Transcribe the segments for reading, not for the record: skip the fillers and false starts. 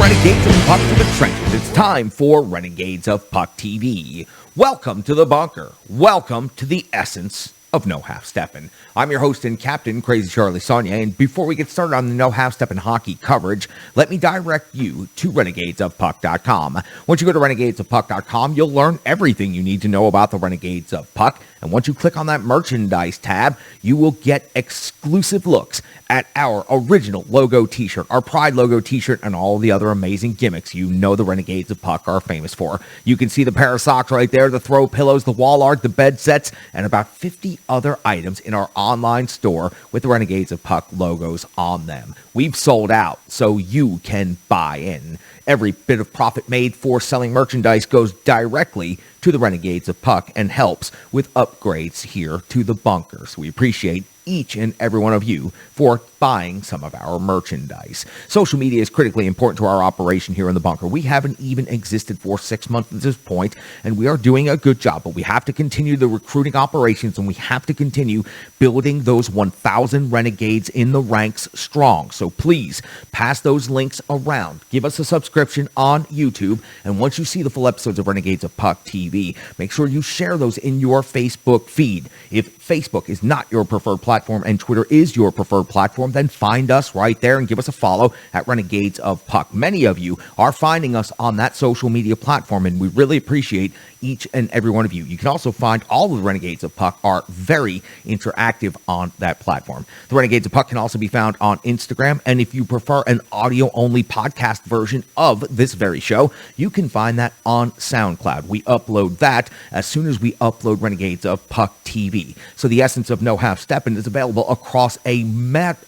Renegades of Puck to the trenches. It's time for Renegades of Puck TV. Welcome to the bunker. Welcome to the essence of No Half Steppin'. I'm your host and captain, Crazy Charlie Saunier, and before we get started on the No Half Steppin' hockey coverage, let me direct you to renegadesofpuck.com. Once you go to renegadesofpuck.com, you'll learn everything you need to know about the Renegades of Puck, and once you click on that merchandise tab, you will get exclusive looks at our original logo t-shirt, our Pride logo t-shirt, and all the other amazing gimmicks you know the Renegades of Puck are famous for. You can see the pair of socks right there, the throw pillows, the wall art, the bed sets, and about 50 other items in our online store with the Renegades of Puck logos on them. We've sold out, so you can buy in. Every bit of profit made for selling merchandise goes directly to the Renegades of Puck and helps with upgrades here to the bunkers. We appreciate each and every one of you for buying some of our merchandise. Social media is critically important to our operation here in the bunker. We haven't even existed for 6 months at this point, and we are doing a good job, but we have to continue the recruiting operations, and we have to continue building those 1,000 Renegades in the ranks strong. So please pass those links around. Give us a subscription on YouTube, and once you see the full episodes of Renegades of Puck TV, make sure you share those in your Facebook feed. If Facebook is not your preferred platform and Twitter is your preferred platform, then find us right there and give us a follow at Renegades of Puck. Many of you are finding us on that social media platform, and we really appreciate each and every one of you. You can also find all of the Renegades of Puck are very interactive on that platform. The Renegades of Puck can also be found on Instagram, and if you prefer an audio-only podcast version of this very show, you can find that on SoundCloud. We upload that as soon as we upload Renegades of Puck TV. So the essence of No Half Steppin' is available across a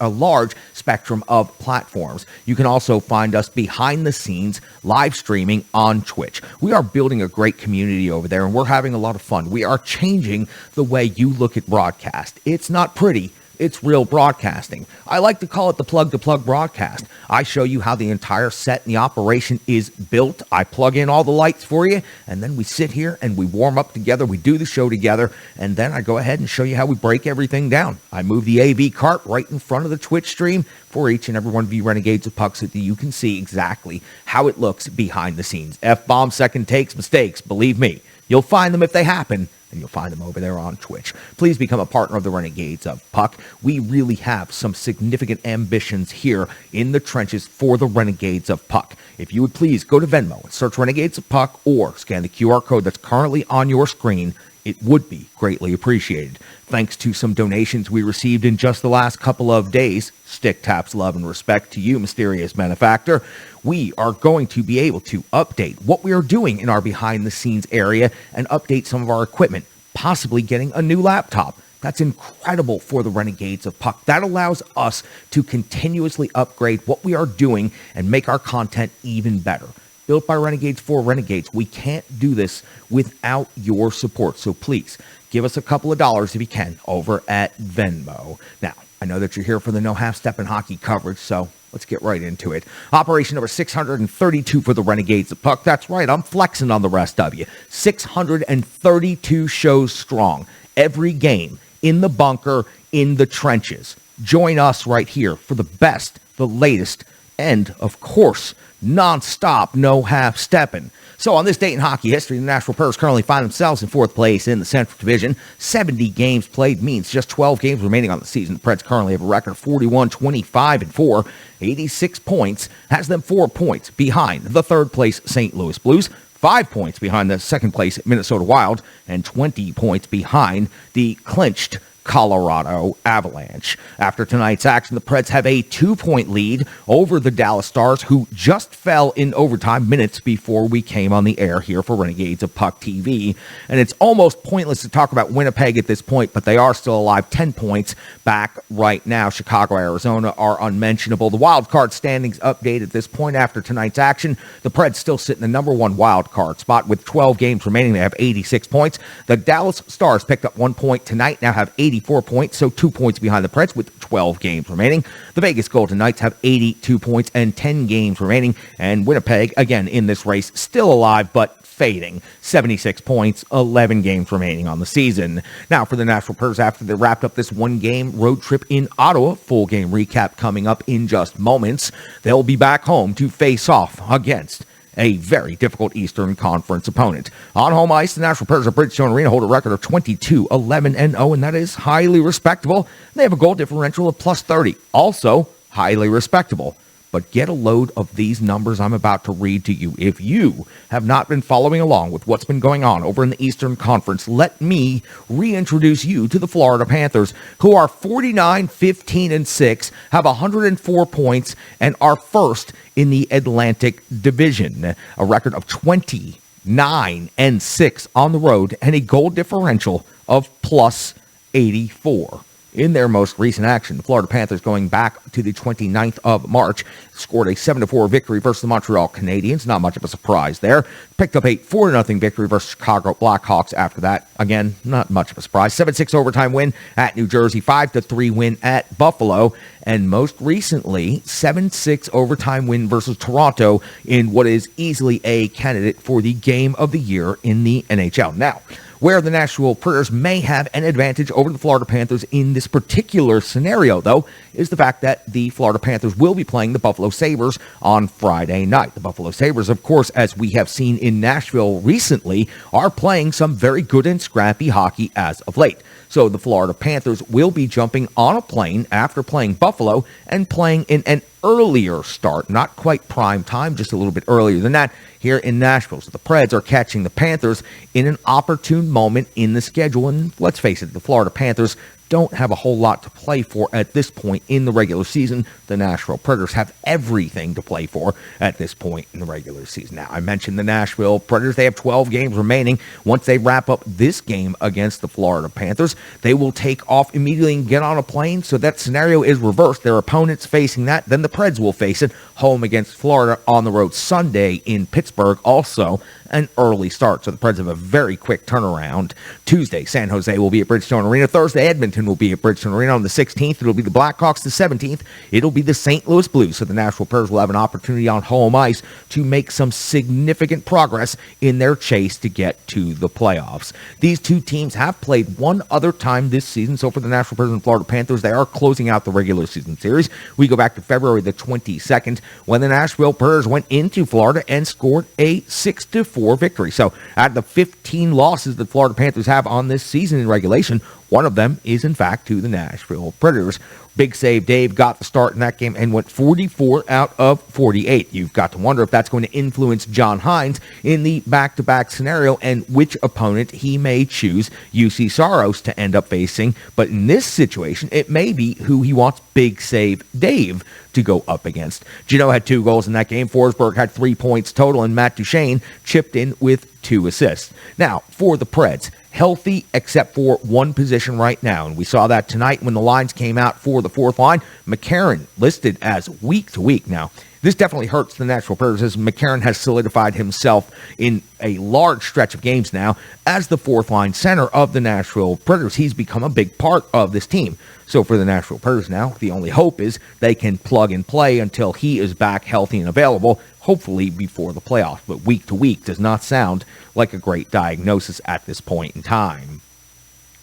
large spectrum of platforms. You can also find us behind the scenes live streaming on Twitch. We are building a great community over there, and we're having a lot of fun. We are changing the way you look at broadcast. It's not pretty. It's real broadcasting. I like to call it the plug-to-plug broadcast. I show you how the entire set and the operation is built. I plug in all the lights for you, and then we sit here and we warm up together. We do the show together, and then I go ahead and show you how we break everything down. I move the AV cart right in front of the Twitch stream for each and every one of you Renegades of Puck so that you can see exactly how it looks behind the scenes. F-bomb, second takes, mistakes. Believe me, you'll find them if they happen, and you'll find them over there on Twitch. Please become a partner of the Renegades of Puck. We really have some significant ambitions here in the trenches for the Renegades of Puck. If you would please go to Venmo and search Renegades of Puck or scan the QR code that's currently on your screen, it would be greatly appreciated. Thanks to some donations we received in just the last couple of days, stick taps, love, and respect to you, mysterious benefactor, we are going to be able to update what we are doing in our behind-the-scenes area and update some of our equipment, possibly getting a new laptop. That's incredible for the Renegades of Puck. That allows us to continuously upgrade what we are doing and make our content even better. Built by Renegades for Renegades. We can't do this without your support. So please, give us a couple of dollars if you can over at Venmo. Now, I know that you're here for the No Half Steppin' hockey coverage, so let's get right into it. Operation number 632 for the Renegades of Puck. That's right, I'm flexing on the rest of you. 632 shows strong. Every game in the bunker, in the trenches. Join us right here for the best, the latest, and, of course, non-stop, no half-stepping. So on this date in hockey history, the Nashville Preds currently find themselves in fourth place in the Central Division. 70 games played means just 12 games remaining on the season. The Preds currently have a record of 41-25-4. 86 points has them 4 points behind the third place St. Louis Blues, 5 points behind the second place Minnesota Wild, and 20 points behind the clinched Colorado Avalanche. After tonight's action, the Preds have a 2-point lead over the Dallas Stars, who just fell in overtime minutes before we came on the air here for Renegades of Puck TV. And it's almost pointless to talk about Winnipeg at this point, but they are still alive, 10 points back right now. Chicago, Arizona are unmentionable. The wild card standings update at this point after tonight's action. The Preds still sit in the number one wild card spot with 12 games remaining. They have 86 points. The Dallas Stars picked up 1 point tonight, now have 80 84 points, so 2 points behind the Preds with 12 games remaining. The Vegas Golden Knights have 82 points and 10 games remaining. And Winnipeg, again, in this race, still alive, but fading. 76 points, 11 games remaining on the season. Now, for the Nashville Predators, after they wrapped up this one-game road trip in Ottawa, full game recap coming up in just moments, they'll be back home to face off against a very difficult Eastern Conference opponent. On home ice, the Nashville Predators of Bridgestone Arena hold a record of 22-11-0, and that is highly respectable. They have a goal differential of plus 30, also highly respectable. But get a load of these numbers I'm about to read to you. If you have not been following along with what's been going on over in the Eastern Conference, let me reintroduce you to the Florida Panthers, who are 49-15-6, have 104 points, and are first in the Atlantic Division. A record of 29-6 on the road, and a goal differential of plus 84. In their most recent action, the Florida Panthers, going back to the 29th of March, scored a 7-4 victory versus the Montreal Canadiens. Not much of a surprise there. Picked up a 4-0 victory versus Chicago Blackhawks after that. Again, not much of a surprise. 7-6 overtime win at New Jersey. 5-3 win at Buffalo. And most recently, 7-6 overtime win versus Toronto in what is easily a candidate for the game of the year in the NHL. Now, where the Nashville Predators may have an advantage over the Florida Panthers in this particular scenario, though, is the fact that the Florida Panthers will be playing the Buffalo Sabres on Friday night. The Buffalo Sabres, of course, as we have seen in Nashville recently, are playing some very good and scrappy hockey as of late. So the Florida Panthers will be jumping on a plane after playing Buffalo and playing in an earlier start, not quite prime time, just a little bit earlier than that, here in Nashville. So the Preds are catching the Panthers in an opportune moment in the schedule. And let's face it, the Florida Panthers don't have a whole lot to play for at this point in the regular season. The Nashville Predators have everything to play for at this point in the regular season. Now, I mentioned the Nashville Predators. They have 12 games remaining. Once they wrap up this game against the Florida Panthers, they will take off immediately and get on a plane. So that scenario is reversed. Their opponents facing that. Then the Preds will face it home against Florida on the road Sunday in Pittsburgh. Also an early start. So the Preds have a very quick turnaround. Tuesday, San Jose will be at Bridgestone Arena. Thursday, Edmonton will be at Bridgestone Arena on the 16th. It'll be the Blackhawks the 17th. It'll be the St. Louis Blues. So the Nashville Predators will have an opportunity on home ice to make some significant progress in their chase to get to the playoffs. These two teams have played one other time this season. So for the Nashville Predators and Florida Panthers, they are closing out the regular season series. We go back to February the 22nd when the Nashville Predators went into Florida and scored a 6-4 victory. So out of the 15 losses that Florida Panthers have on this season in regulation, one of them is, in fact, to the Nashville Predators. Big Save Dave got the start in that game and went 44 out of 48. You've got to wonder if that's going to influence John Hines in the back-to-back scenario and which opponent he may choose UC Saros to end up facing. But in this situation, it may be who he wants Big Save Dave to go up against. Gino had 2 goals in that game. Forsberg had 3 points total, and Matt Duchene chipped in with 2 assists. Now, for the Preds, healthy except for one position right now, and we saw that tonight when the lines came out for the fourth line. McCarron listed as week to week. Now, this definitely hurts the Nashville Predators as McCarron has solidified himself in a large stretch of games now as the fourth line center of the Nashville Predators. He's become a big part of this team. So for the Nashville Predators now, the only hope is they can plug and play until he is back healthy and available, hopefully before the playoffs. But week to week does not sound like a great diagnosis at this point in time.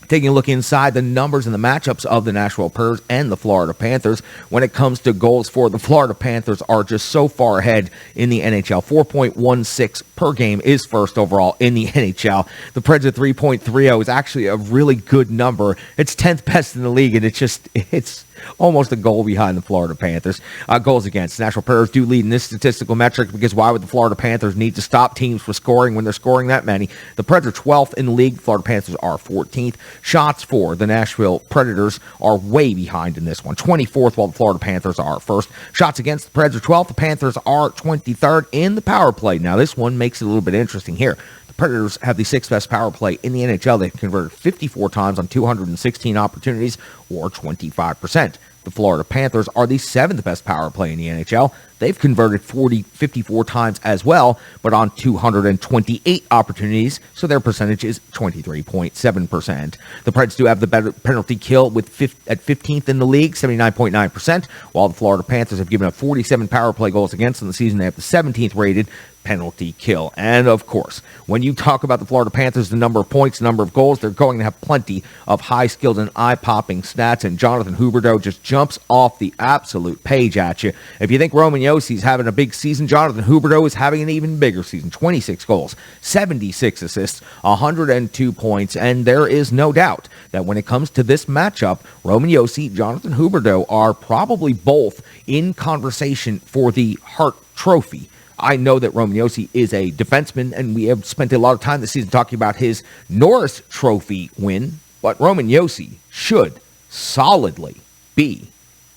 Taking a look inside the numbers and the matchups of the Nashville Predators and the Florida Panthers, when it comes to goals for the Florida Panthers are just so far ahead in the NHL. 4.16 per game is first overall in the NHL. The Preds at 3.30 is actually a really good number. It's 10th best in the league, and it's almost a goal behind the Florida Panthers. Goals against. Nashville Predators do lead in this statistical metric because why would the Florida Panthers need to stop teams from scoring when they're scoring that many? The Preds are 12th in the league. The Florida Panthers are 14th. Shots for the Nashville Predators are way behind in this one. 24th, while the Florida Panthers are first. Shots against the Preds are 12th. The Panthers are 23rd in the power play. Now, this one makes it a little bit interesting here. Predators have the 6th best power play in the NHL. They've converted 54 times on 216 opportunities, or 25%. The Florida Panthers are the 7th best power play in the NHL. They've converted 54 times as well, but on 228 opportunities, so their percentage is 23.7%. The Preds do have the better penalty kill at 15th in the league, 79.9%, while the Florida Panthers have given up 47 power play goals against in the season. They have the 17th rated penalty kill. And of course, when you talk about the Florida Panthers, the number of points, number of goals, they're going to have plenty of high-skilled and eye-popping stats, and Jonathan Huberdeau just jumps off the absolute page at you. If you think Roman Jossi's having a big season, Jonathan Huberdeau is having an even bigger season. 26 goals, 76 assists, 102 points, and there is no doubt that when it comes to this matchup, Roman Josi, Jonathan Huberdeau are probably both in conversation for the Hart Trophy. I know that Roman Josi is a defenseman, and we have spent a lot of time this season talking about his Norris Trophy win, but Roman Josi should solidly be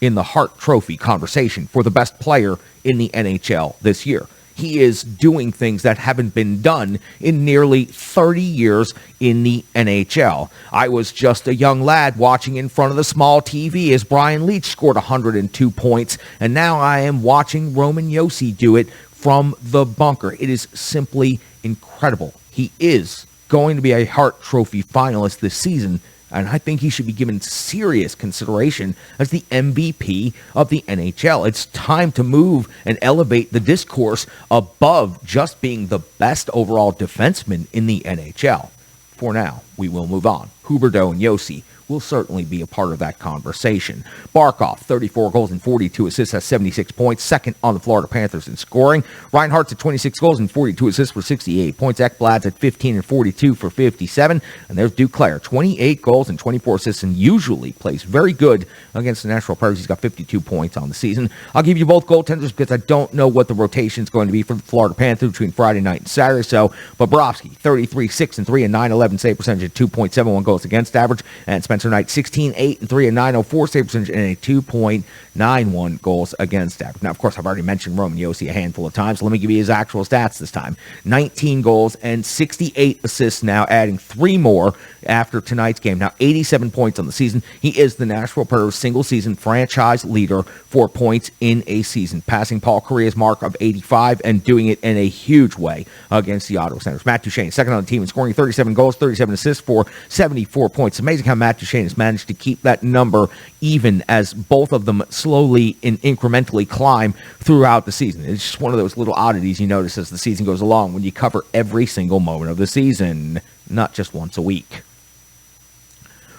in the Hart Trophy conversation for the best player in the NHL this year. He is doing things that haven't been done in nearly 30 years in the NHL. I was just a young lad watching in front of the small TV as Brian Leetch scored 102 points, and now I am watching Roman Josi do it from the bunker. It is simply incredible. He is going to be a Hart Trophy finalist this season, and I think he should be given serious consideration as the MVP of the NHL. It's time to move and elevate the discourse above just being the best overall defenseman in the NHL. For now, we will move on. Huberdeau and Josi will certainly be a part of that conversation. Barkov, 34 goals and 42 assists, has 76 points, second on the Florida Panthers in scoring. Reinhart's at 26 goals and 42 assists for 68 points. Ekblad's at 15 and 42 for 57. And there's Duclair, 28 goals and 24 assists, and usually plays very good against the Nashville Preds. He's got 52 points on the season. I'll give you both goaltenders because I don't know what the rotation is going to be for the Florida Panthers between Friday night and Saturday. So, Bobrovsky, 33, 6 and 3 and 911 save percentage at 2.71 goals against average, and Spencer Knight, 16, 8 and 3 and 904 save percentage and a 2.91 goals against average. Now, of course, I've already mentioned Roman Josi a handful of times. So let me give you his actual stats this time. 19 goals and 68 assists now, adding 3 more after tonight's game. Now, 87 points on the season. He is the Nashville Predators single-season franchise leader for points in a season, passing Paul Kariya's mark of 85 and doing it in a huge way against the Ottawa Senators. Matt Duchene, second on the team, and scoring 37 goals, 37 assists for 74 points. It's amazing how Matt Duchene has managed to keep that number even as both of them slowly and incrementally climb throughout the season. It's just one of those little oddities you notice as the season goes along when you cover every single moment of the season, not just once a week.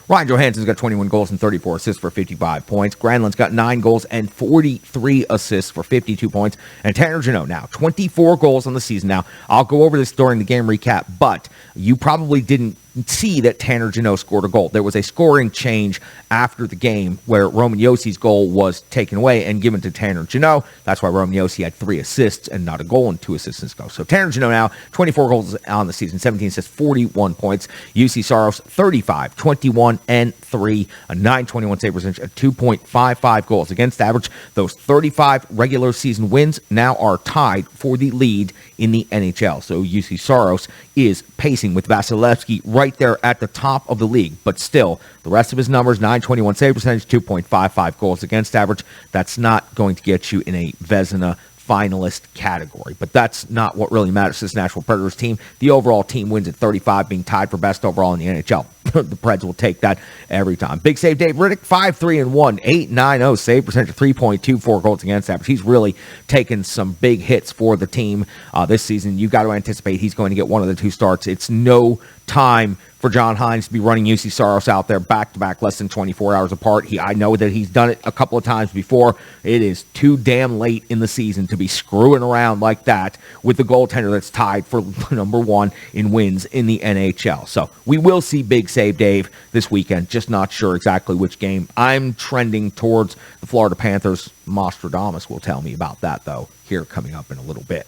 Ryan Johansson's got 21 goals and 34 assists for 55 points. Granlund's got 9 goals and 43 assists for 52 points. And Tanner Jeannot now, 24 goals on the season. Now, I'll go over this during the game recap, but you probably didn't see that Tanner Jeannot scored a goal. There was a scoring change after the game where Roman Josi's goal was taken away and given to Tanner Jeannot. That's why Roman Josi had 3 assists and not a goal and 2 assists in his goal. So Tanner Jeannot now, 24 goals on the season, 17 assists, 41 points. UC Saros, 35, 21, and 3, a 921 save percentage, a 2.55 goals against average. Those 35 regular season wins now are tied for the lead in the NHL. So UC Saros is pacing with Vasilevsky right there at the top of the league, but still, the rest of his numbers, 921 save percentage, 2.55 goals against average. That's not going to get you in a Vezina finalist category, but that's not what really matters to this Nashville Predators team. The overall team wins at 35, being tied for best overall in the NHL. The Preds will take that every time. Big save Dave Riddick, 5-3-1, 8.90 save percentage, 3.24 goals against average. He's really taken some big hits for the team this season. You've got to anticipate he's going to get one of the 2 starts. It's no time for John Hines to be running UC Saros out there back-to-back, less than 24 hours apart. I know that he's done it a couple of times before. It is too damn late in the season to be screwing around like that with the goaltender that's tied for number 1 in wins in the NHL. So we will see Big Save Dave this weekend. Just not sure exactly which game. I'm trending towards the Florida Panthers. Nostradamus will tell me about that, though, here coming up in a little bit.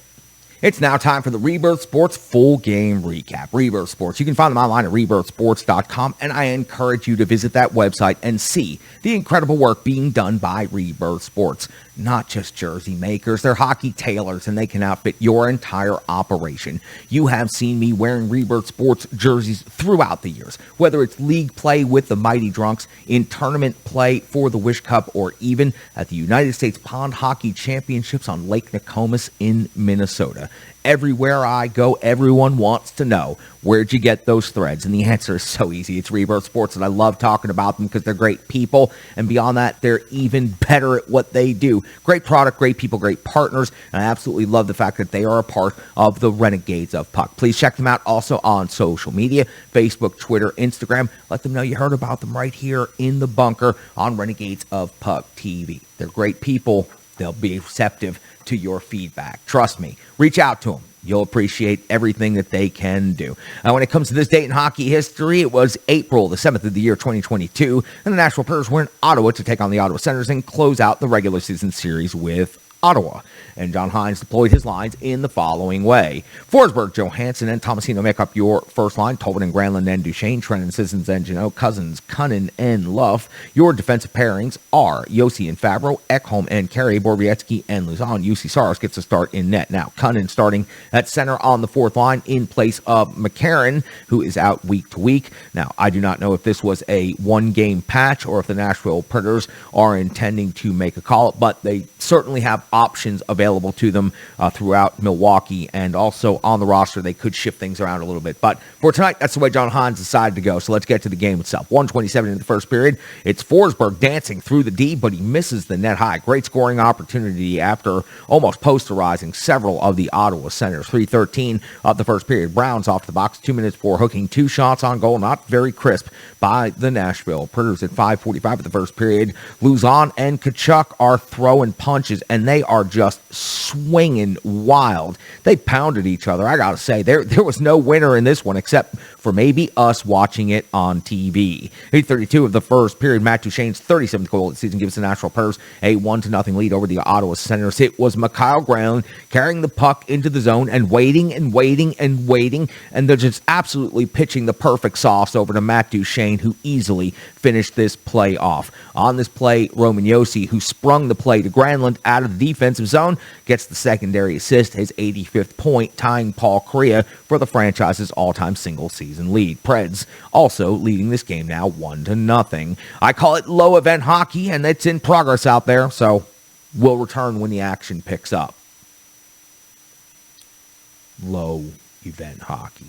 It's now time for the Rebirth Sports full game recap. Rebirth Sports, you can find them online at rebirthsports.com, and I encourage you to visit that website and see the incredible work being done by Rebirth Sports. Not just jersey makers, they're hockey tailors, and they can outfit your entire operation. You have seen me wearing Rebirth Sports jerseys throughout the years, whether it's league play with the Mighty Drunks, in tournament play for the Wish Cup, or even at the United States Pond Hockey Championships on Lake Nokomis in Minnesota. Everywhere I go, everyone wants to know, where'd you get those threads? And the answer is so easy. It's Rebirth Sports, and I love talking about them because they're great people. And beyond that, they're even better at what they do. Great product, great people, great partners. And I absolutely love the fact that they are a part of the Renegades of Puck. Please check them out also on social media, Facebook, Twitter, Instagram. Let them know you heard about them right here in the bunker on Renegades of Puck TV. They're great people. They'll be receptive to your feedback. Trust me. Reach out to them. You'll appreciate everything that they can do. When it comes to this date in hockey history, it was April the 7th of the year 2022, and the Nashville Predators were in Ottawa to take on the Ottawa Senators and close out the regular season series with Ottawa. And John Hines deployed his lines in the following way. Forsberg, Johansson, and Tomasino make up your first line. Tobin and Granlund and Duchesne, Trennan, Sissons, and Janot, Cousins, Cunnin, and Luff. Your defensive pairings are Yossi and Favreau, Ekholm and Carey, Borowiecki and Luzon. UC Saros gets a start in net. Now, Cunnin starting at center on the fourth line in place of McCarron, who is out week to week. Now, I do not know if this was a one-game patch or if the Nashville Predators are intending to make a call, but they certainly have options available to them throughout Milwaukee, and also on the roster they could shift things around a little bit. But for tonight, that's the way John Hines decided to go. So let's get to the game itself. 1:27 in the first period. It's Forsberg dancing through the D, but he misses the net high. Great scoring opportunity after almost posterizing several of the Ottawa Senators. 3:13 of the first period. Brown's off the box 2 minutes for hooking 2 shots on goal. Not very crisp by the Nashville Predators at 5:45 of the first period. Luzon and Tkachuk are throwing punches, and they are just swinging wild. They pounded each other. I gotta say, there was no winner in this one except for maybe us watching it on TV. 8:32 of the first period. Matt Duchene's 37th goal of the season gives the Nashville Predators a 1-0 lead over the Ottawa Senators. It was Mikhail Granlund carrying the puck into the zone and waiting, and they're just absolutely pitching the perfect sauce over to Matt Duchene, who easily finished this play off. On this play, Roman Josi, who sprung the play to Granlund out of the defensive zone, gets the secondary assist, his 85th point, tying Paul Kariya for the franchise's all-time single-season lead. Preds also leading this game now 1-0. I call it low-event hockey, and it's in progress out there, so we'll return when the action picks up. Low-event hockey.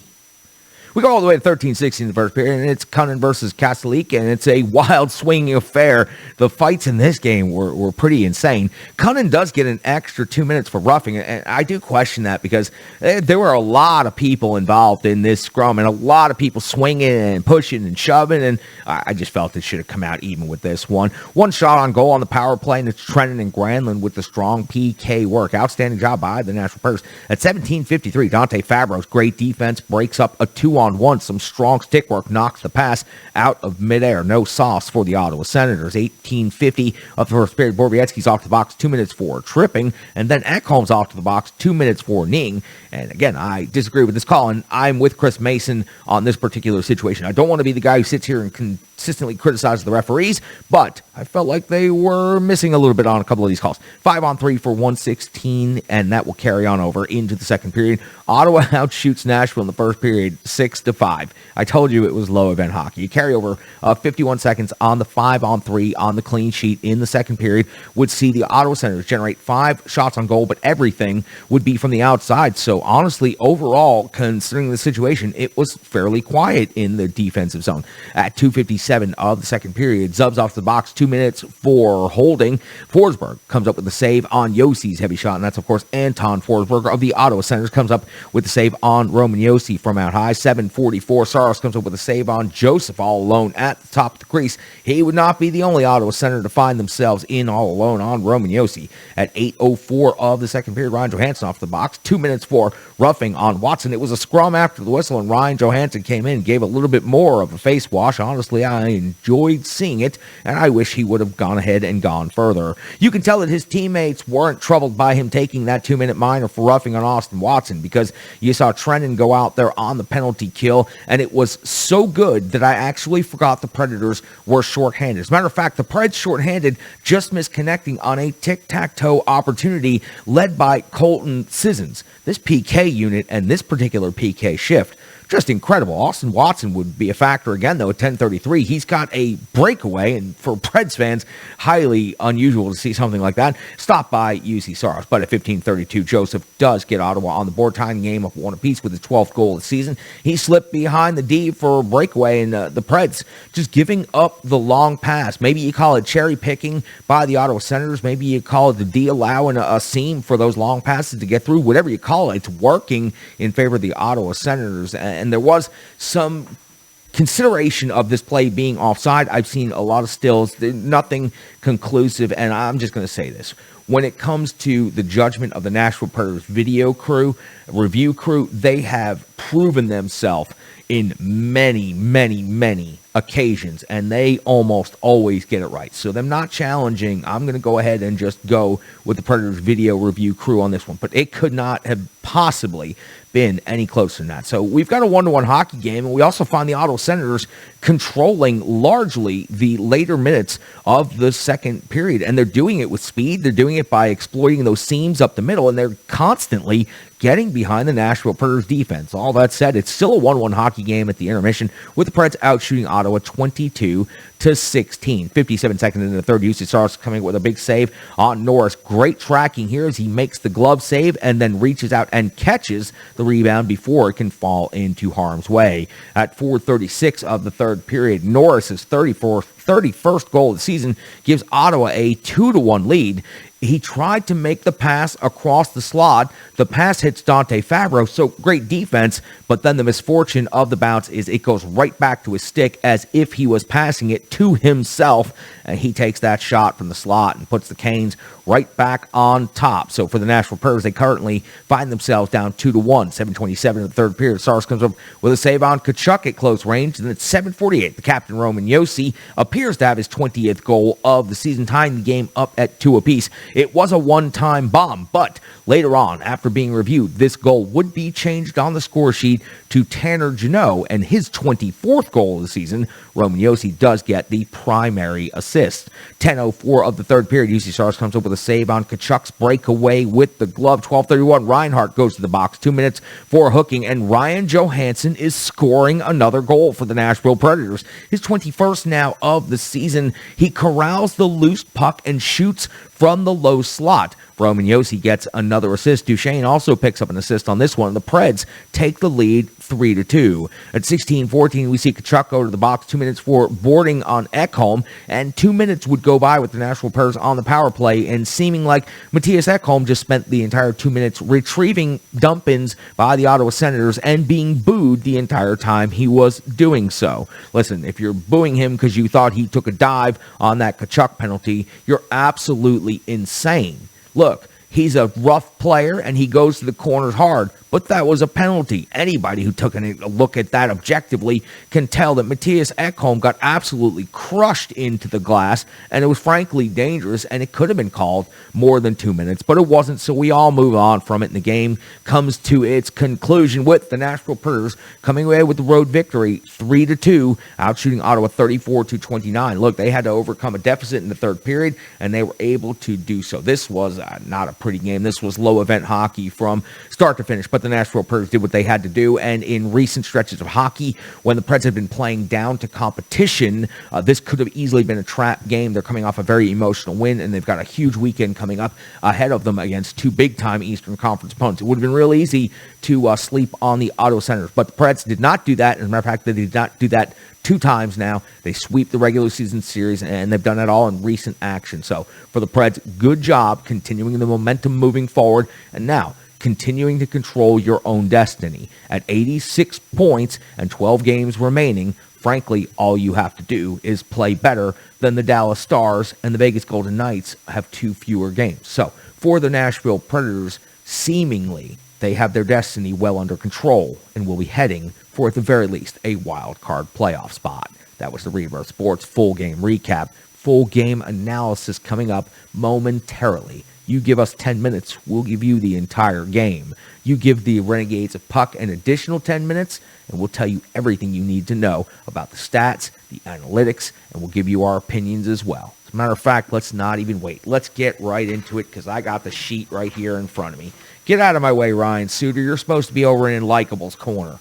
We go all the way to 13-16 in the first period, and it's Cunnin versus Kastelik, and it's a wild swinging affair. The fights in this game were pretty insane. Cunnin does get an extra 2 minutes for roughing, and I do question that because there were a lot of people involved in this scrum, and a lot of people swinging and pushing and shoving, and I just felt it should have come out even with this one. One shot on goal on the power play, and it's Trennan and Granlund with the strong PK work. Outstanding job by the Nashville Predators. At 17:53, Dante Fabro's great defense breaks up a 2-on-1. Some strong stick work knocks the pass out of midair. No sauce for the Ottawa Senators. 18:50 of the first period. Borowiecki's off the box 2 minutes for tripping, and then Ekholm's off to the box 2 minutes for kneeing. And again, I disagree with this call, and I'm with Chris Mason on this particular situation. I don't want to be the guy who sits here and consistently criticizes the referees, but I felt like they were missing a little bit on a couple of these calls. 5-on-3 for 116, and that will carry on over into the second period. Ottawa outshoots Nashville in the first period 6-5. I told you it was low event hockey. You carry over 51 seconds on the 5-on-3 on the clean sheet in the second period would see the Ottawa Senators generate 5 shots on goal, but everything would be from the outside. So honestly, overall, considering the situation, it was fairly quiet in the defensive zone. At 2:57 of the second period, Zub's off the box 2 minutes for holding. Forsberg comes up with a save on Yossi's heavy shot, and that's, of course, Anton Forsberg of the Ottawa Senators comes up with the save on Roman Josi from out high. 7:44, Saros comes up with a save on Joseph all alone at the top of the crease. He would not be the only Ottawa center to find themselves in all alone on Roman Josi. At 8:04 of the second period, Ryan Johansson off the box. 2 minutes for roughing on Watson. It was a scrum after the whistle, and Ryan Johansson came in, gave a little bit more of a face wash. Honestly, I enjoyed seeing it, and I wish he would have gone ahead and gone further. You can tell that his teammates weren't troubled by him taking that 2-minute minor for roughing on Austin Watson, because you saw Trennan go out there on the penalty kill, and it was so good that I actually forgot the Predators were shorthanded. As a matter of fact, the Preds shorthanded, just misconnecting on a tic-tac-toe opportunity led by Colton Sissons. This PK unit and this particular PK shift, just incredible. Austin Watson would be a factor again, though, at 10:33. He's got a breakaway, and for Preds fans, highly unusual to see something like that. Stopped by UC Saros, but at 15:32, Joseph does get Ottawa on the board, tying the game up 1 apiece with his 12th goal of the season. He slipped behind the D for a breakaway, and the Preds just giving up the long pass. Maybe you call it cherry picking by the Ottawa Senators. Maybe you call it the D allowing a seam for those long passes to get through. Whatever you call it, it's working in favor of the Ottawa Senators. And there was some consideration of this play being offside. I've seen a lot of stills, nothing conclusive, and I'm just going to say this. When it comes to the judgment of the Nashville Predators review crew, they have proven themselves in many occasions, and they almost always get it right. So them not challenging, I'm going to go ahead and just go with the Predators video review crew on this one, but it could not have possibly been any closer than that. So we've got a 1-1 hockey game, and we also find the Ottawa Senators controlling largely the later minutes of the second period, and they're doing it with speed. They're doing it by exploiting those seams up the middle, and they're constantly getting behind the Nashville Predators defense. All that said, it's still a 1-1 hockey game at the intermission, with the Preds outshooting Ottawa 22-16. 57 seconds into the third, UC Saros coming with a big save on Norris. Great tracking here as he makes the glove save and then reaches out and catches the rebound before it can fall into harm's way. At 4:36 of the third period, Norris's 31st goal of the season gives Ottawa a 2-1 lead. He tried to make the pass across the slot. The pass hits Dante Fabro, so great defense, but then the misfortune of the bounce is it goes right back to his stick as if he was passing it to himself, and he takes that shot from the slot and puts the Canes right back on top. So for the Nashville Predators, they currently find themselves down 2-1. 7:27 in the third period. Saros comes up with a save on Tkachuk at close range, and at 7:48, the captain Roman Josi appears to have his 20th goal of the season, tying the game up at 2 apiece. It was a one-time bomb, but later on, after being reviewed, this goal would be changed on the score sheet to Tanner Jeannot, and his 24th goal of the season. Roman Josi does get the primary assist. 10:04 of the third period, UC Saros comes up with a save on Tkachuk's breakaway with the glove. 12:31, Reinhart goes to the box. 2 minutes for hooking, and Ryan Johansson is scoring another goal for the Nashville Predators. His 21st now of the season. He corrals the loose puck and shoots from the low slot. Roman Josi gets another assist. Duchesne also picks up an assist on this one. The Preds take the lead 3-2. At 16:14, we see Tkachuk go to the box. 2 minutes for boarding on Ekholm, and 2 minutes would go by with the Nashville Predators on the power play, and seeming like Matthias Ekholm just spent the entire 2 minutes retrieving dump-ins by the Ottawa Senators and being booed the entire time he was doing so. Listen, if you're booing him because you thought he took a dive on that Tkachuk penalty, you're absolutely insane. Look, he's a rough player, and he goes to the corners hard, but that was a penalty. Anybody who took a look at that objectively can tell that Matthias Ekholm got absolutely crushed into the glass, and it was frankly dangerous, and it could have been called more than 2 minutes, but it wasn't, so we all move on from it, and the game comes to its conclusion with the Nashville Predators coming away with the road victory 3-2, outshooting Ottawa 34-29. Look, they had to overcome a deficit in the third period, and they were able to do so. This was not a pretty game. This was low-event hockey from start to finish, but the Nashville Predators did what they had to do, and in recent stretches of hockey, when the Preds have been playing down to competition, this could have easily been a trap game. They're coming off a very emotional win, and they've got a huge weekend coming up ahead of them against two big-time Eastern Conference opponents. It would have been real easy to sleep on the Ottawa Senators, but the Preds did not do that. As a matter of fact, they did not do that 2 times now. They sweep the regular season series, and they've done it all in recent action. So for the Preds, good job continuing the momentum moving forward, and now continuing to control your own destiny. At 86 points and 12 games remaining, frankly, all you have to do is play better than the Dallas Stars, and the Vegas Golden Knights have 2 fewer games. So for the Nashville Predators, seemingly they have their destiny well under control and will be heading for, at the very least, a wild card playoff spot. That was the REBIRTH Sports full game recap. Full game analysis coming up momentarily. You give us 10 minutes, we'll give you the entire game. You give the Renegades of Puck an additional 10 minutes, and we'll tell you everything you need to know about the stats, the analytics, and we'll give you our opinions as well. As a matter of fact, let's not even wait. Let's get right into it, because I got the sheet right here in front of me. Get out of my way, Ryan Suter. You're supposed to be over in Likeable's corner.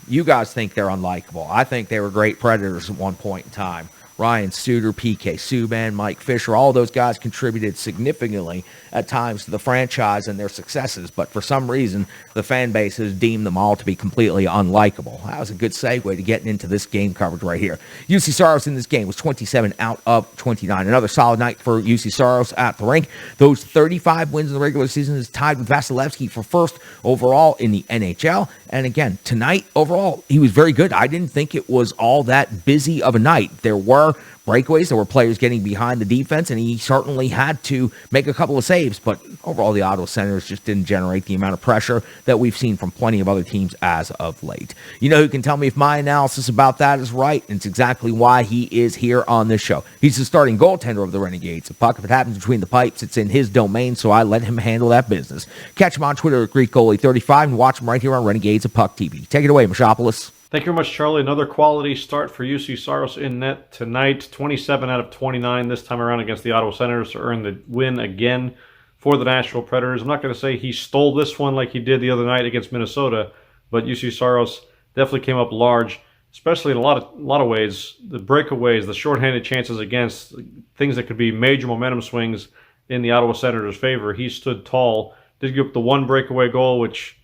You guys think they're unlikable. I think they were great Predators at one point in time. Ryan Suter, PK Subban, Mike Fisher, all those guys contributed significantly at times to the franchise and their successes, but for some reason, the fan base has deemed them all to be completely unlikable. That was a good segue to getting into this game coverage right here. UC Saros in this game was 27 out of 29. Another solid night for UC Saros at the rink. Those 35 wins in the regular season is tied with Vasilevsky for first overall in the NHL. And again, tonight, overall, he was very good. I didn't think it was all that busy of a night. There were breakaways, there were players getting behind the defense, and he certainly had to make a couple of saves, but overall the Ottawa Senators just didn't generate the amount of pressure that we've seen from plenty of other teams as of late. You know who can tell me if my analysis about that is right, and it's exactly why he is here on this show. He's the starting goaltender of the Renegades of Puck. If it happens between the pipes, it's in his domain, so I let him handle that business. Catch him on Twitter at GreekGoalie35 and watch him right here on Renegades of Puck TV. Take it away, Mashopoulos. Thank you very much, Charlie. Another quality start for UC Saros in net tonight. 27 out of 29 this time around against the Ottawa Senators to earn the win again for the Nashville Predators. I'm not going to say he stole this one like he did the other night against Minnesota, but UC Saros definitely came up large, especially in a lot of ways. The breakaways, the shorthanded chances against, things that could be major momentum swings in the Ottawa Senators' favor. He stood tall. Did give up the one breakaway goal, which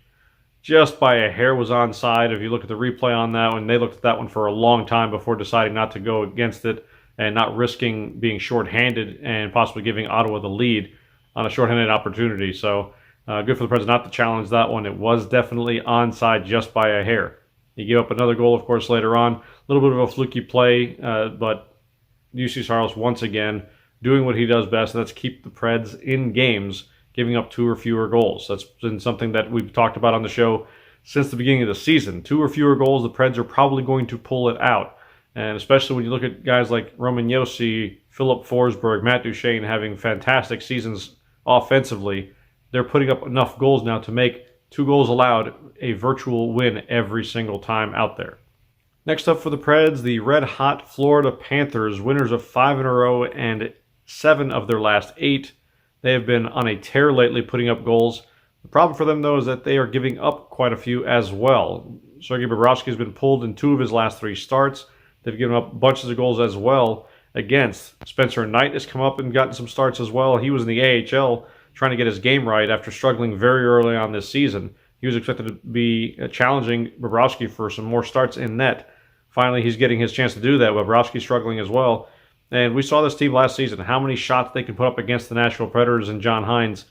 just by a hair was onside. If you look at the replay on that one, they looked at that one for a long time before deciding not to go against it and not risking being shorthanded and possibly giving Ottawa the lead on a shorthanded opportunity. So good for the Preds not to challenge that one. It was definitely onside just by a hair. He gave up another goal, of course, later on. A little bit of a fluky play, but UC Saros once again doing what he does best, and that's keep the Preds in games, giving up 2 or fewer goals. That's been something that we've talked about on the show since the beginning of the season. 2 or fewer goals, the Preds are probably going to pull it out. And especially when you look at guys like Roman Josi, Philip Forsberg, Matt Duchene having fantastic seasons offensively, they're putting up enough goals now to make 2 goals allowed a virtual win every single time out there. Next up for the Preds, the red-hot Florida Panthers, winners of 5 in a row and 7 of their last 8. They have been on a tear lately, putting up goals. The problem for them, though, is that they are giving up quite a few as well. Sergei Bobrovsky has been pulled in 2 of his last 3 starts. They've given up bunches of goals as well against. Spencer Knight has come up and gotten some starts as well. He was in the AHL trying to get his game right after struggling very early on this season. He was expected to be challenging Bobrovsky for some more starts in net. Finally, he's getting his chance to do that. Bobrovsky's struggling as well. And we saw this team last season, how many shots they can put up against the Nashville Predators and John Hines.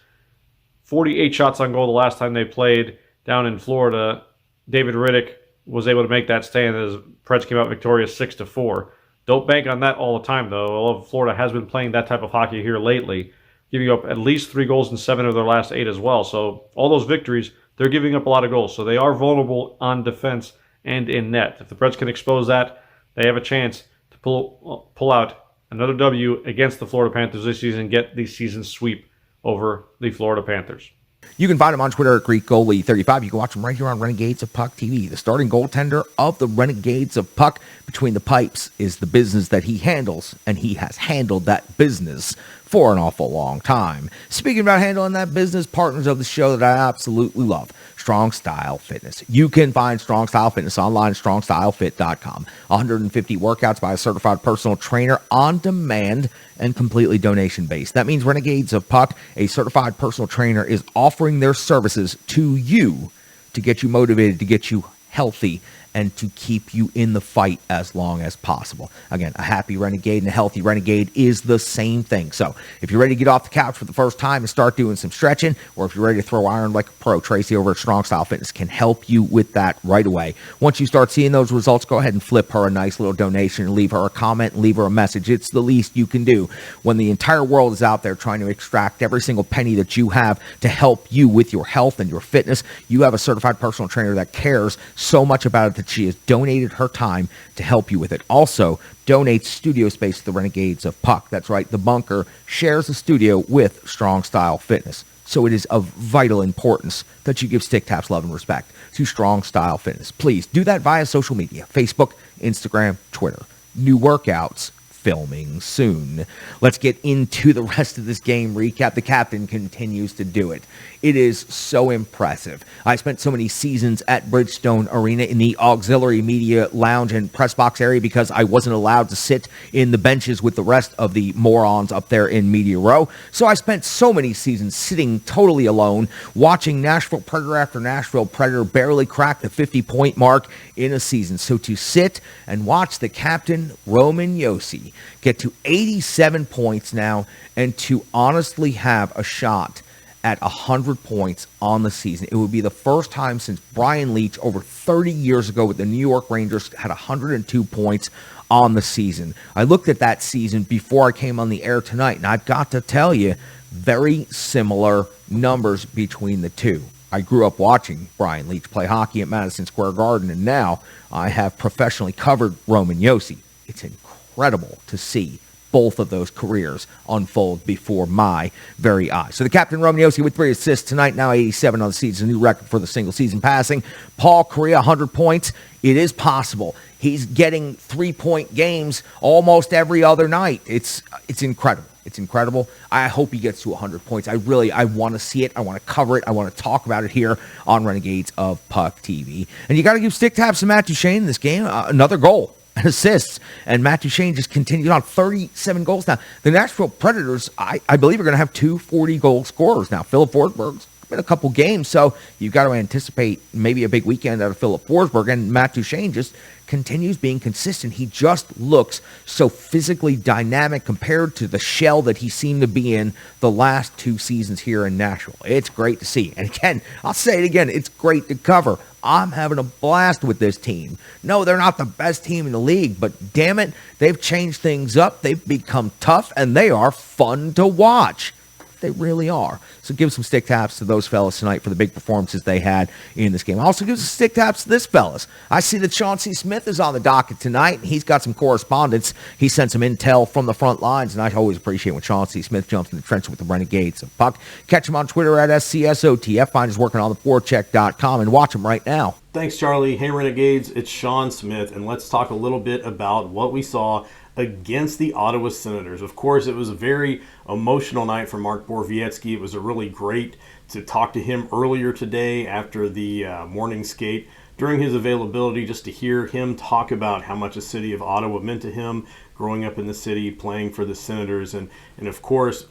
48 shots on goal the last time they played down in Florida. David Riddick was able to make that stand as Preds came out victorious 6-4. Don't bank on that all the time, though. Although Florida has been playing that type of hockey here lately, giving up at least 3 goals in 7 of their last 8 as well. So all those victories, they're giving up a lot of goals. So they are vulnerable on defense and in net. If the Preds can expose that, they have a chance to pull out another W against the Florida Panthers this season and get the season sweep over the Florida Panthers. You can find him on Twitter at GreekGoalie35. You can watch him right here on Renegades of Puck TV. The starting goaltender of the Renegades of Puck between the pipes is the business that he handles, and he has handled that business for an awful long time. Speaking about handling that business, partners of the show that I absolutely love, Strong Style Fitness. You can find Strong Style Fitness online at strongstylefit.com. 150 workouts by a certified personal trainer on demand and completely donation-based. That means Renegades of Puck, a certified personal trainer, is offering their services to you to get you motivated, to get you healthy, and to keep you in the fight as long as possible. Again, a happy renegade and a healthy renegade is the same thing. So if you're ready to get off the couch for the first time and start doing some stretching, or if you're ready to throw iron like a pro, Tracy over at Strong Style Fitness can help you with that right away. Once you start seeing those results, go ahead and flip her a nice little donation and leave her a comment and leave her a message. It's the least you can do when the entire world is out there trying to extract every single penny that you have to help you with your health and your fitness. You have a certified personal trainer that cares so much about it that she has donated her time to help you with it. Also, donate studio space to the Renegades of Puck. That's right, the bunker shares the studio with Strong Style Fitness. So it is of vital importance that you give Stick Taps love and respect to Strong Style Fitness. Please do that via social media, Facebook, Instagram, Twitter. New workouts filming soon. Let's get into the rest of this game recap. The captain continues to do it. It is so impressive. I spent so many seasons at Bridgestone Arena in the auxiliary media lounge and press box area because I wasn't allowed to sit in the benches with the rest of the morons up there in media row. So I spent so many seasons sitting totally alone, watching Nashville Predator after Nashville Predator barely crack the 50-point mark in a season. So to sit and watch the captain, Roman Josi, get to 87 points now and to honestly have a shot at 100 points on the season. It would be the first time since Brian Leetch over 30 years ago with the New York Rangers had 102 points on the season. I looked at that season before I came on the air tonight, and I've got to tell you, very similar numbers between the two. I grew up watching Brian Leetch play hockey at Madison Square Garden, and now I have professionally covered Roman Josi. It's incredible to see both of those careers unfold before my very eyes. So the captain, Roman Josi, with 3 assists tonight, now 87 on the season, a new record for the single season passing. Paul Kariya, 100 points. It is possible. He's getting 3-point games almost every other night. It's incredible. It's incredible. I hope he gets to 100 points. I want to see it. I want to cover it. I want to talk about it here on Renegades of Puck TV. And you got to give Stick Taps to Matt Duchene in this game. Another goal. Assists, and Matt Duchene just continued on 37 goals now. The Nashville Predators, I believe, are going to have 2 40-goal scorers now. Philip Forsberg's been a couple games, so you've got to anticipate maybe a big weekend out of Philip Forsberg, and Matt Duchene just continues being consistent. He just looks so physically dynamic compared to the shell that he seemed to be in the last 2 seasons here in Nashville. It's great to see. And again, I'll say it again, it's great to cover. I'm having a blast with this team. No, they're not the best team in the league, but damn it, they've changed things up. They've become tough, and they are fun to watch. They really are. So give some stick taps to those fellas tonight for the big performances they had in this game. Also give some stick taps to this fellas. I see that Sean C. Smith is on the docket tonight. He's got some correspondence. He sent some intel from the front lines, and I always appreciate when Sean C. Smith jumps in the trenches with the Renegades of Puck. Catch him on Twitter at SCSOTF. Find his working on theforecheck.com and watch him right now. Thanks, Charlie. Hey, Renegades. It's Sean Smith, and let's talk a little bit about what we saw against the Ottawa Senators. Of course, it was a very emotional night for Mark Borowiecki. It was really great to talk to him earlier today after the morning skate. During his availability, just to hear him talk about how much the city of Ottawa meant to him, growing up in the city, playing for the Senators, and of course,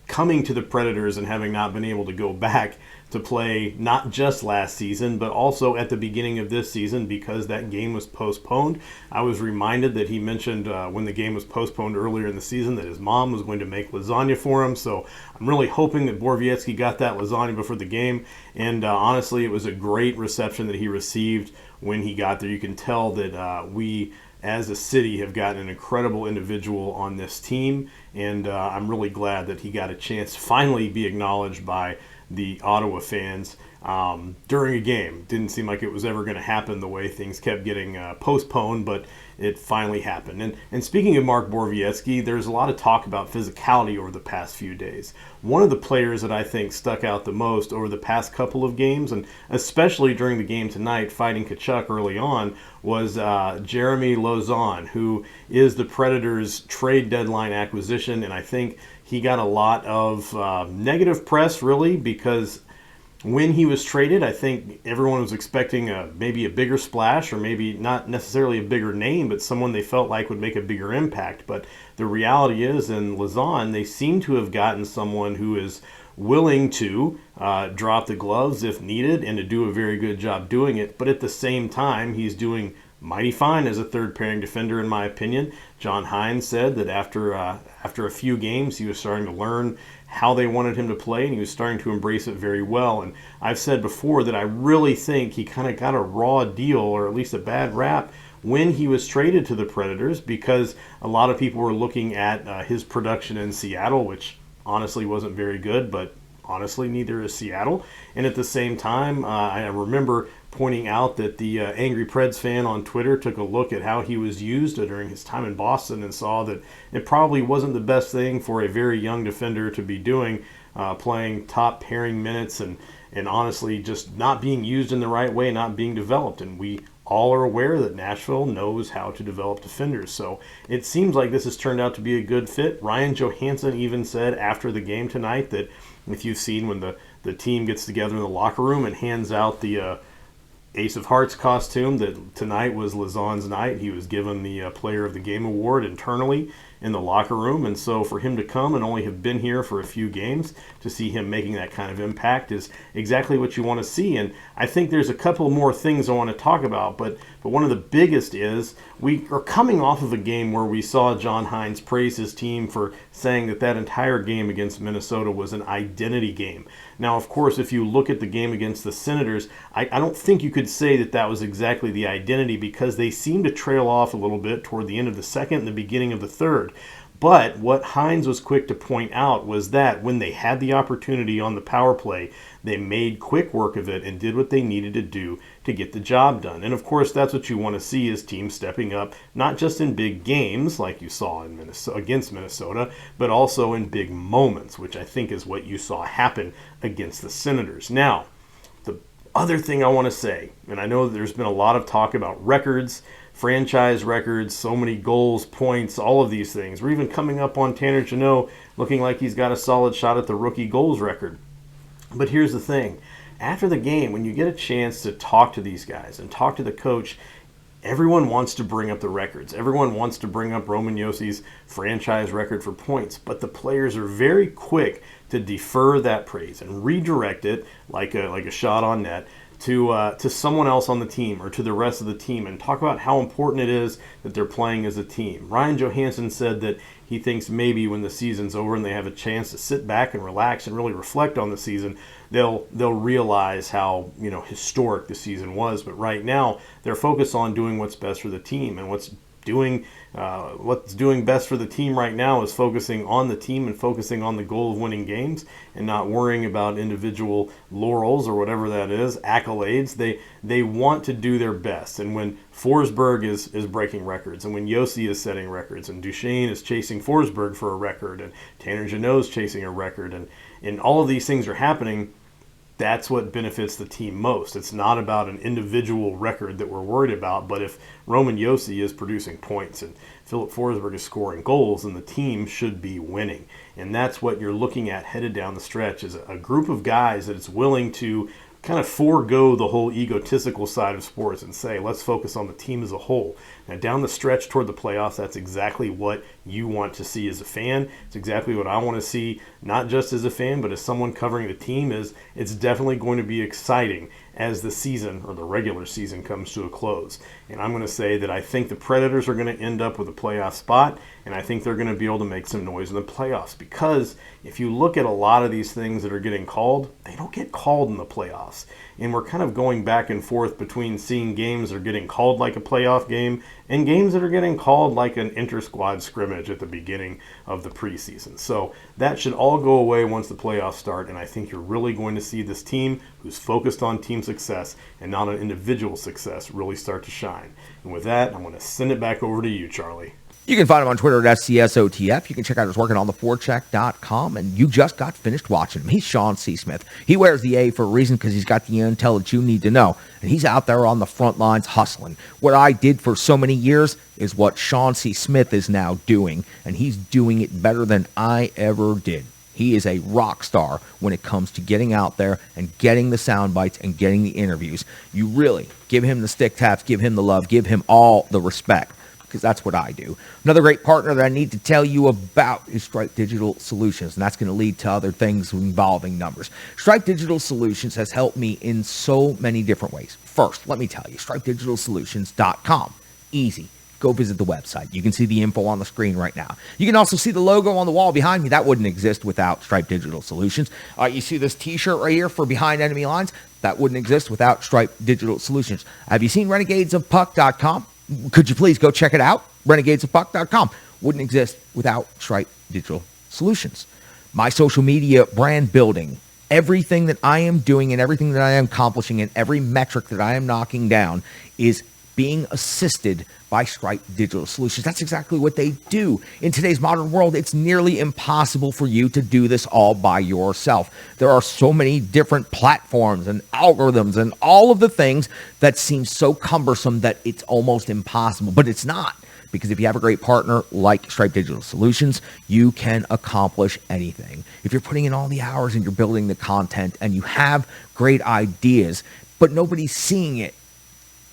coming to the Predators and having not been able to go back to play not just last season, but also at the beginning of this season because that game was postponed. I was reminded that he mentioned when the game was postponed earlier in the season that his mom was going to make lasagna for him. So I'm really hoping that Borowiecki got that lasagna before the game. And honestly, it was a great reception that he received when he got there. You can tell that we as a city have got an incredible individual on this team. And I'm really glad that he got a chance to finally be acknowledged by the Ottawa fans during a game. Didn't seem like it was ever going to happen the way things kept getting postponed, but it finally happened. And speaking of Mark Borowiecki, there's a lot of talk about physicality over the past few days. One of the players that I think stuck out the most over the past couple of games, and especially during the game tonight, fighting Tkachuk early on, was Jeremy Lauzon, who is the Predators' trade deadline acquisition, and I think he got a lot of negative press, really, because when he was traded, I think everyone was expecting maybe a bigger splash, or maybe not necessarily a bigger name, but someone they felt like would make a bigger impact. But the reality is, in Lausanne, they seem to have gotten someone who is willing to drop the gloves if needed and to do a very good job doing it. But at the same time, he's doing mighty fine as a third pairing defender, in my opinion. John Hines said that after a few games, he was starting to learn how they wanted him to play, and he was starting to embrace it very well. And I've said before that I really think he kind of got a raw deal, or at least a bad rap, when he was traded to the Predators, because a lot of people were looking at his production in Seattle, which honestly wasn't very good, but honestly neither is Seattle. And at the same time, I remember pointing out that the angry Preds fan on Twitter took a look at how he was used during his time in Boston and saw that it probably wasn't the best thing for a very young defender to be doing, playing top pairing minutes and honestly just not being used in the right way, not being developed. And we all are aware that Nashville knows how to develop defenders. So it seems like this has turned out to be a good fit. Ryan Johansson even said after the game tonight that if you've seen when the team gets together in the locker room and hands out the Ace of Hearts costume, that tonight was Lausanne's night. He was given the Player of the Game award internally in the locker room. And so for him to come and only have been here for a few games, to see him making that kind of impact is exactly what you want to see. And I think there's a couple more things I want to talk about, but one of the biggest is we are coming off of a game where we saw John Hines praise his team for saying that entire game against Minnesota was an identity game. Now, of course, if you look at the game against the Senators, I don't think you could say that was exactly the identity, because they seemed to trail off a little bit toward the end of the second and the beginning of the third. But what Hines was quick to point out was that when they had the opportunity on the power play, they made quick work of it and did what they needed to do to get the job done. And of course, that's what you want to see, is teams stepping up, not just in big games like you saw in against Minnesota, but also in big moments, which I think is what you saw happen against the Senators. Now, the other thing I want to say, and I know there's been a lot of talk about records, franchise records, so many goals, points, all of these things. We're even coming up on Tanner Jeannot looking like he's got a solid shot at the rookie goals record. But here's the thing. After the game, when you get a chance to talk to these guys and talk to the coach, everyone wants to bring up the records. Everyone wants to bring up Roman Jossi's franchise record for points, but the players are very quick to defer that praise and redirect it like a shot on net to someone else on the team or to the rest of the team, and talk about how important it is that they're playing as a team. Ryan Johansson said that he thinks maybe when the season's over and they have a chance to sit back and relax and really reflect on the season, they'll realize how historic the season was. But right now, they're focused on doing what's best for the team, and what's doing best for the team right now is focusing on the team and focusing on the goal of winning games, and not worrying about individual laurels or whatever that is, accolades. They want to do their best. And when Forsberg is breaking records, and when Josi is setting records, and Duchesne is chasing Forsberg for a record, and Tanner Jeannot is chasing a record, and all of these things are happening, that's what benefits the team most. It's not about an individual record that we're worried about, but if Roman Josi is producing points and Philip Forsberg is scoring goals, then the team should be winning. And that's what you're looking at headed down the stretch, is a group of guys that is willing to kind of forego the whole egotistical side of sports and say, let's focus on the team as a whole. Now, down the stretch toward the playoffs, that's exactly what you want to see as a fan. It's exactly what I want to see, not just as a fan, but as someone covering the team. It's definitely going to be exciting as the season, or the regular season, comes to a close. And I'm going to say that I think the Predators are going to end up with a playoff spot, and I think they're going to be able to make some noise in the playoffs, because if you look at a lot of these things that are getting called, they don't get called in the playoffs. And we're kind of going back and forth between seeing games that are getting called like a playoff game and games that are getting called like an inter-squad scrimmage at the beginning of the preseason. So that should all go away once the playoffs start, and I think you're really going to see this team who's focused on team success and not on individual success really start to shine. And with that, I'm going to send it back over to you, Charlie. You can find him on Twitter at FCSOTF. You can check out his work at ontheforecheck.com. And you just got finished watching him. He's Sean C. Smith. He wears the A for a reason, because he's got the intel that you need to know. And he's out there on the front lines hustling. What I did for so many years is what Sean C. Smith is now doing. And he's doing it better than I ever did. He is a rock star when it comes to getting out there and getting the sound bites and getting the interviews. You really give him the stick taps, give him the love, give him all the respect, because that's what I do. Another great partner that I need to tell you about is Stripe Digital Solutions, and that's going to lead to other things involving numbers. Stripe Digital Solutions has helped me in so many different ways. First, let me tell you, stripedigitalsolutions.com. Easy. Go visit the website. You can see the info on the screen right now. You can also see the logo on the wall behind me. That wouldn't exist without Stripe Digital Solutions. You see this t-shirt right here for Behind Enemy Lines? That wouldn't exist without Stripe Digital Solutions. Have you seen renegadesofpuck.com? Could you please go check it out? Renegadesofpuck.com wouldn't exist without Stripe Digital Solutions. My social media brand building, everything that I am doing and everything that I am accomplishing and every metric that I am knocking down is being assisted by Stripe Digital Solutions. That's exactly what they do. In today's modern world, it's nearly impossible for you to do this all by yourself. There are so many different platforms and algorithms and all of the things that seem so cumbersome that it's almost impossible, but it's not. Because if you have a great partner like Stripe Digital Solutions, you can accomplish anything. If you're putting in all the hours and you're building the content and you have great ideas, but nobody's seeing it,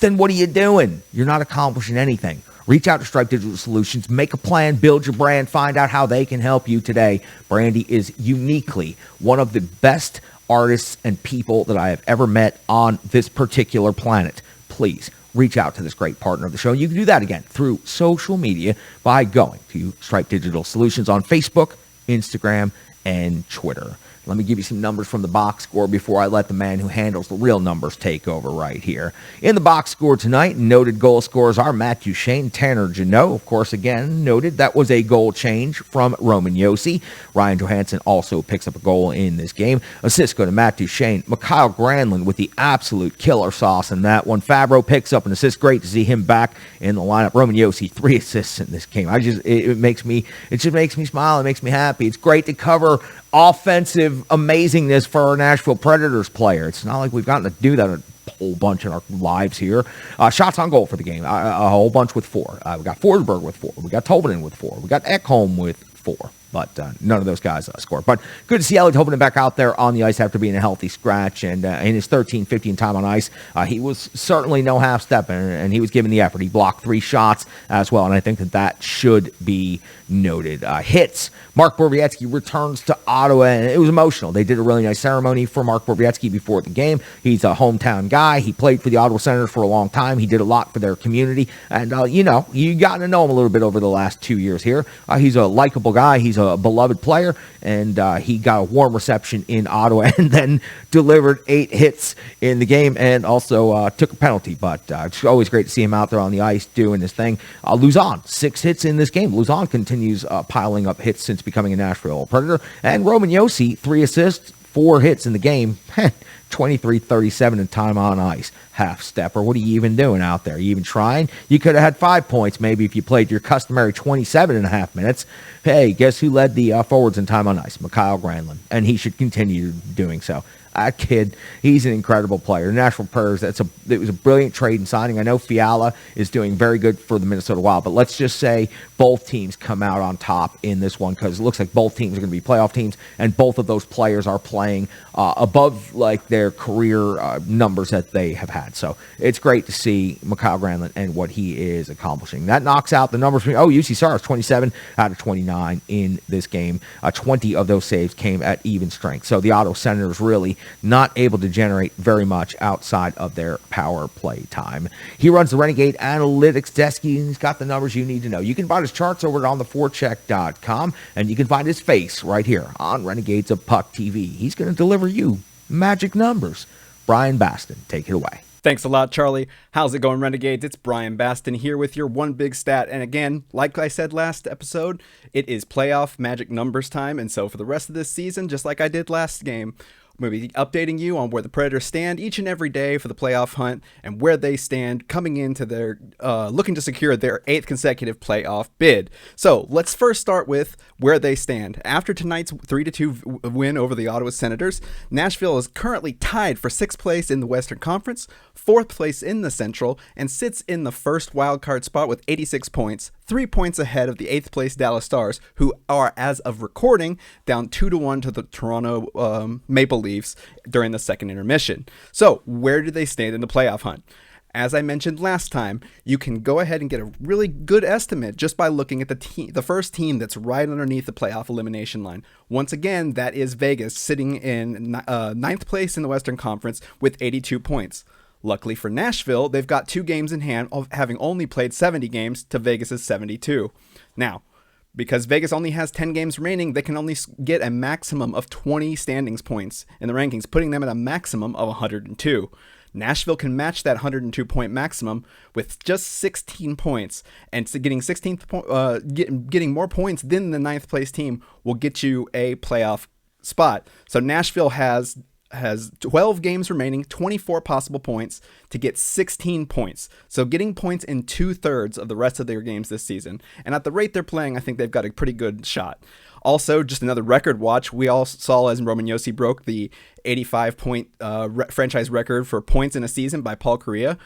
then what are you doing? You're not accomplishing anything. Reach out to Stripe Digital Solutions, make a plan, build your brand, find out how they can help you today. Brandy is uniquely one of the best artists and people that I have ever met on this particular planet. Please reach out to this great partner of the show. You can do that again through social media by going to Stripe Digital Solutions on Facebook, Instagram, and Twitter. Let me give you some numbers from the box score before I let the man who handles the real numbers take over right here. In the box score tonight, noted goal scorers are Matt Duchene, Tanner Janot. Of course, again, noted that was a goal change from Roman Josi. Ryan Johansson also picks up a goal in this game. Assists go to Matt Duchene. Mikhail Granlund with the absolute killer sauce in that one. Fabro picks up an assist. Great to see him back in the lineup. Roman Josi, 3 assists in this game. It just makes me smile. It makes me happy. It's great to cover offensive amazingness for our Nashville Predators player. It's not like we've gotten to do that a whole bunch in our lives here. Shots on goal for the game, a whole bunch with 4. We got Forsberg with 4. We got Tolvanen with 4. We got Ekholm with 4. But none of those guys scored. But good to see Elliot Tolvanen back out there on the ice after being a healthy scratch. And in his 13-15 time on ice, he was certainly no half-step, and he was giving the effort. He blocked 3 shots as well, and I think that should be noted. Hits. Mark Borowiecki returns to Ottawa, and it was emotional. They did a really nice ceremony for Mark Borowiecki before the game. He's a hometown guy. He played for the Ottawa Senators for a long time. He did a lot for their community. And, you got to know him a little bit over the last 2 years here. He's a likable guy. He's a beloved player, and he got a warm reception in Ottawa and then delivered 8 hits in the game and also took a penalty. But it's always great to see him out there on the ice doing his thing. Luzon, 6 hits in this game. Luzon continues piling up hits since becoming a Nashville Predator. And Roman Josi, 3 assists, 4 hits in the game. 23-37 in time on ice. Half-stepper. What are you even doing out there? Are you even trying? You could have had 5 points maybe if you played your customary 27.5 minutes. Hey, guess who led the forwards in time on ice? Mikhail Granlund. And he should continue doing so. That kid, he's an incredible player. Nashville Predators, it was a brilliant trade and signing. I know Fiala is doing very good for the Minnesota Wild, but let's just say both teams come out on top in this one because it looks like both teams are going to be playoff teams, and both of those players are playing above like their career numbers that they have had. So it's great to see Mikhail Granlund and what he is accomplishing. That knocks out the numbers. UC Saros, 27 out of 29 in this game. 20 of those saves came at even strength. So the Ottawa Senators really not able to generate very much outside of their power play time. He runs the Renegade Analytics desk, and he's got the numbers you need to know. You can find his charts over on theforecheck.com, and you can find his face right here on Renegades of Puck TV. He's going to deliver you magic numbers. Brian Baston, take it away. Thanks a lot, Charlie. How's it going, Renegades? It's Brian Baston here with your one big stat. And again, like I said last episode, it is playoff magic numbers time. And so for the rest of this season, just like I did last game, Maybe updating you on where the Predators stand each and every day for the playoff hunt and where they stand coming into their looking to secure their 8th consecutive playoff bid. So let's first start with where they stand. After tonight's 3-2 win over the Ottawa Senators, Nashville is currently tied for 6th place in the Western Conference, 4th place in the Central, and sits in the first wildcard spot with 86 points, 3 points ahead of the 8th place Dallas Stars, who are, as of recording, down 2-1 to the Toronto Maple Leafs during the second intermission. So where do they stand in the playoff hunt? As I mentioned last time, you can go ahead and get a really good estimate just by looking at the first team that's right underneath the playoff elimination line. Once again, that is Vegas, sitting in 9th place in the Western Conference with 82 points. Luckily for Nashville, they've got 2 games in hand of having only played 70 games to Vegas's 72. Now, because Vegas only has 10 games remaining, they can only get a maximum of 20 standings points in the rankings, putting them at a maximum of 102. Nashville can match that 102-point maximum with just 16 points, and so getting more points than the 9th place team will get you a playoff spot. So Nashville has 12 games remaining, 24 possible points to get 16 points. So getting points in 2/3 of the rest of their games this season. And at the rate they're playing, I think they've got a pretty good shot. Also, just another record watch. We all saw as Roman Josi broke the 85-point franchise record for points in a season by Paul Kariya,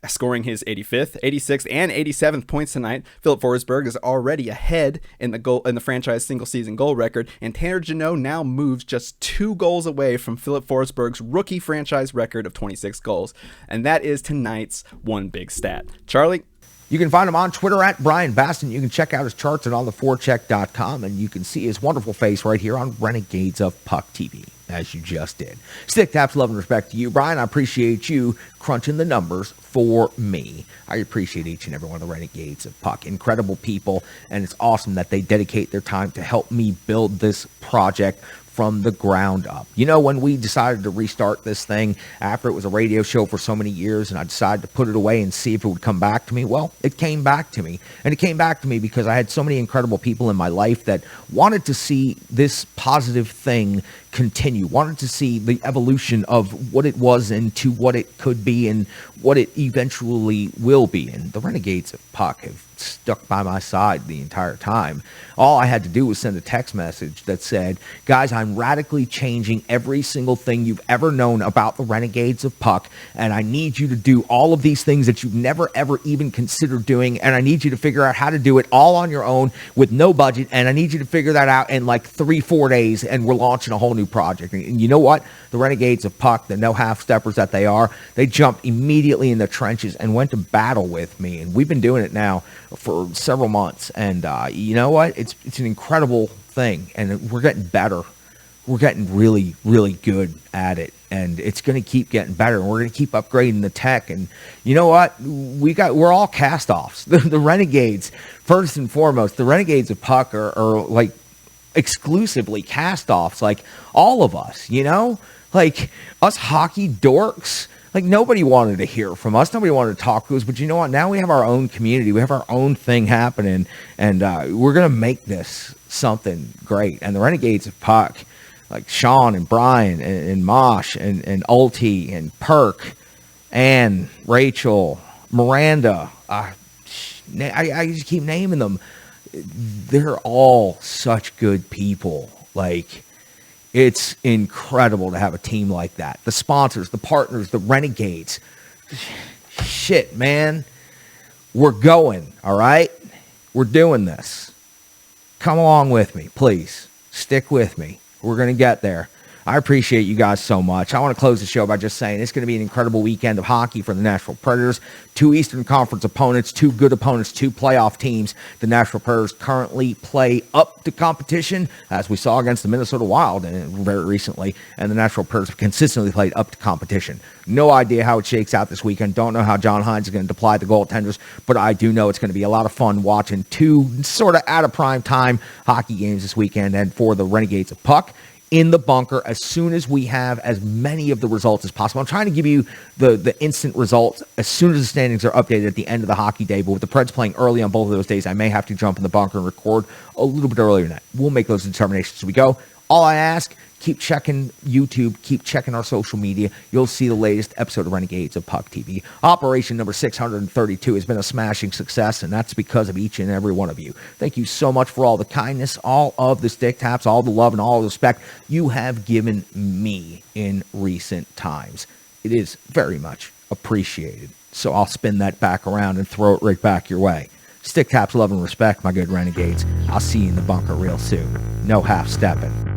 scoring his 85th, 86th, and 87th points tonight. Philip Forsberg is already ahead in the franchise single-season goal record, and Tanner Jeannot now moves just 2 goals away from Philip Forsberg's rookie franchise record of 26 goals. And that is tonight's one big stat. Charlie? You can find him on Twitter at Brian Baston. You can check out his charts at ontheforecheck.com, and you can see his wonderful face right here on Renegades of Puck TV, as you just did. Stick taps, love, and respect to you, Brian. I appreciate you crunching the numbers for me. I appreciate each and every one of the Renegades of Puck. Incredible people, and it's awesome that they dedicate their time to help me build this project from the ground up. You know, when we decided to restart this thing after it was a radio show for so many years and I decided to put it away and see if it would come back to me, well, it came back to me. And it came back to me because I had so many incredible people in my life that wanted to see this positive thing continue, wanted to see the evolution of what it was into what it could be and what it eventually will be. And the Renegades of Puck have stuck by my side the entire time. All I had to do was send a text message that said, guys, I'm radically changing every single thing you've ever known about the Renegades of Puck, and I need you to do all of these things that you've never ever even considered doing, and I need you to figure out how to do it all on your own with no budget, and I need you to figure that out in like 3-4 days, and we're launching a whole new project. And you know what? The Renegades of Puck, the no half-steppers that they are, they jumped immediately in the trenches and went to battle with me, and we've been doing it now for several months, and you know what? It's an incredible thing, and we're getting better. We're getting really, really good at it, and it's going to keep getting better, and we're going to keep upgrading the tech. And you know what? We're all cast-offs. The Renegades, first and foremost, the Renegades of Puck are like exclusively cast-offs, like all of us, you know? Like us hockey dorks. Like, nobody wanted to hear from us. Nobody wanted to talk to us. But you know what? Now we have our own community. We have our own thing happening. And we're going to make this something great. And the Renegades of Puck, like Sean and Brian and Mosh and Ulti and Perk and Rachel, Miranda, I just keep naming them. They're all such good people. Like, it's incredible to have a team like that. The sponsors, the partners, the Renegades. Shit, man. We're going, all right? We're doing this. Come along with me, please. Stick with me. We're going to get there. I appreciate you guys so much. I want to close the show by just saying it's going to be an incredible weekend of hockey for the Nashville Predators. 2 Eastern Conference opponents, 2 good opponents, 2 playoff teams. The Nashville Predators currently play up to competition, as we saw against the Minnesota Wild very recently, and the Nashville Predators have consistently played up to competition. No idea how it shakes out this weekend. Don't know how John Hines is going to deploy the goaltenders, but I do know it's going to be a lot of fun watching 2 sort of out of prime time hockey games this weekend. And for the Renegades of Puck, in the bunker as soon as we have as many of the results as possible. I'm trying to give you the instant results as soon as the standings are updated at the end of the hockey day, but with the Preds playing early on both of those days, I may have to jump in the bunker and record a little bit earlier than that. We'll make those determinations as we go. All I ask, keep checking YouTube, keep checking our social media. You'll see the latest episode of Renegades of Puck TV. Operation number 632 has been a smashing success, and that's because of each and every one of you. Thank you so much for all the kindness, all of the stick taps, all the love, and all the respect you have given me in recent times. It is very much appreciated. So I'll spin that back around and throw it right back your way. Stick taps, love, and respect, my good Renegades. I'll see you in the bunker real soon. No half-stepping.